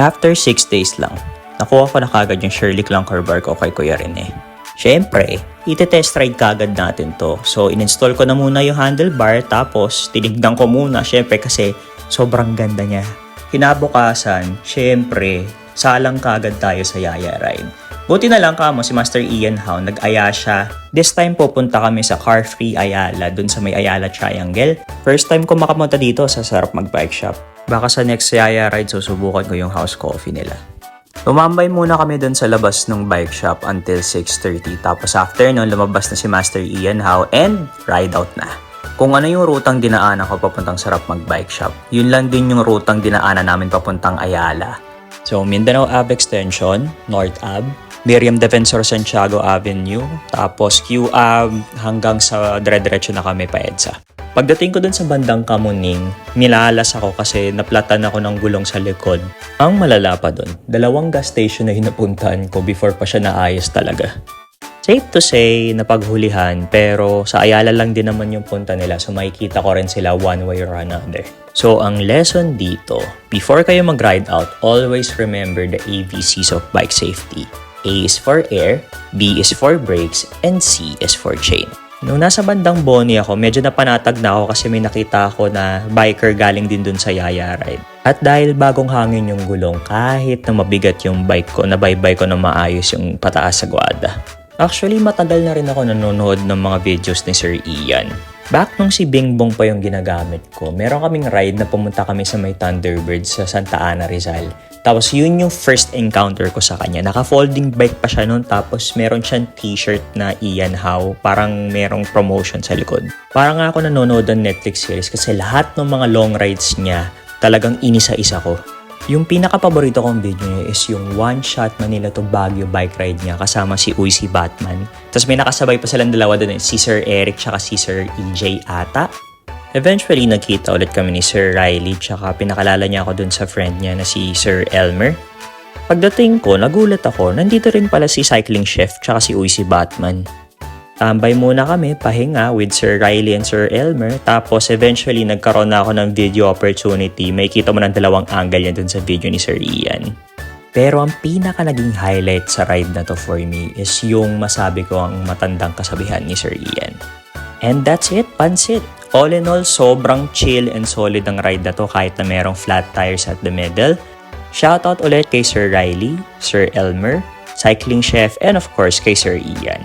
After 6 days lang, nakuha ko na kagad yung Shirley Clunker bar ko kay Kuya Rene. Siyempre, ite-test ride kagad natin to. So, in-install ko na muna yung handlebar tapos tinignan ko muna syempre kasi sobrang ganda niya. Kinabukasan, syempre, salang kagad tayo sa Yaya Ride. Buti na lang kamo si Master Ian Howe, nag-aya siya. This time pupunta kami sa Car Free Ayala, dun sa may Ayala Triangle. First time ko makapunta dito, sa sarap mag-bike shop. Baka sa next Yaya Ride susubukan ko yung house coffee nila. Tumambay muna kami dun sa labas ng bike shop until 6:30. Tapos after nun, lumabas na si Master Ian Howe and ride out na. Kung ano yung rutang dinaanan ko papuntang sarap mag-bike shop, yun lang din yung rutang dinaanan namin papuntang Ayala. So, Mindanao Ave Extension, North Ave, Miriam Defensor Santiago Avenue, tapos Q Ave hanggang sa dire-diretso na kami pa EDSA. Pagdating ko dun sa bandang Kamuning, nilalas ako kasi naplatan ako ng gulong sa likod. Ang malala pa dun, 2 gas station na hinapuntahan ko before pa siya naayos talaga. Safe to say, napaghulihan, pero sa Ayala lang din naman yung punta nila so makikita ko rin sila one way or another. So ang lesson dito, before kayo mag-ride out, always remember the ABCs of bike safety. A is for air, B is for brakes, and C is for chain. Nung nasa bandang Boni ako, medyo napanatag na ako kasi may nakita ako na biker galing din dun sa Yaya Ride. At dahil bagong hangin yung gulong, kahit na mabigat yung bike ko, nabaybay ko na maayos yung pataas sa Guada. Actually, matagal na rin ako nanonood ng mga videos ni Sir Ian. Back nung si Bing Bong pa yung ginagamit ko, meron kaming ride na pumunta kami sa may Thunderbird sa Santa Ana, Rizal. Tapos yun yung first encounter ko sa kanya. Naka-folding bike pa siya nun, tapos meron siyang t-shirt na Ian Howe. Parang merong promotion sa likod. Parang ako nanonood ng Netflix series kasi lahat ng mga long rides niya talagang inisa-isa ko. Yung pinaka-paborito kong video niya is yung one-shot Manila to Baguio bike ride niya kasama si Uy si Batman. Tapos may nakasabay pa silang dalawa doon, si Sir Eric tsaka si Sir EJ ata. Eventually, nagkita ulit kami ni Sir Riley tsaka pinakalala niya ako dun sa friend niya na si Sir Elmer. Pagdating ko, nagulat ako, nandito rin pala si Cycling Chef tsaka si Uy si Batman. Tambay muna kami, pahinga with Sir Riley and Sir Elmer. Tapos eventually, nagkaroon na ako ng video opportunity. May kita mo ng 2 angle niya dun sa video ni Sir Ian. Pero ang pinaka naging highlight sa ride na to for me is yung masabi ko ang matandang kasabihan ni Sir Ian. And that's it, pansit! All in all, sobrang chill and solid ang ride na to kahit na merong flat tires at the middle. Shoutout ulit kay Sir Riley, Sir Elmer, Cycling Chef, and of course kay Sir Ian.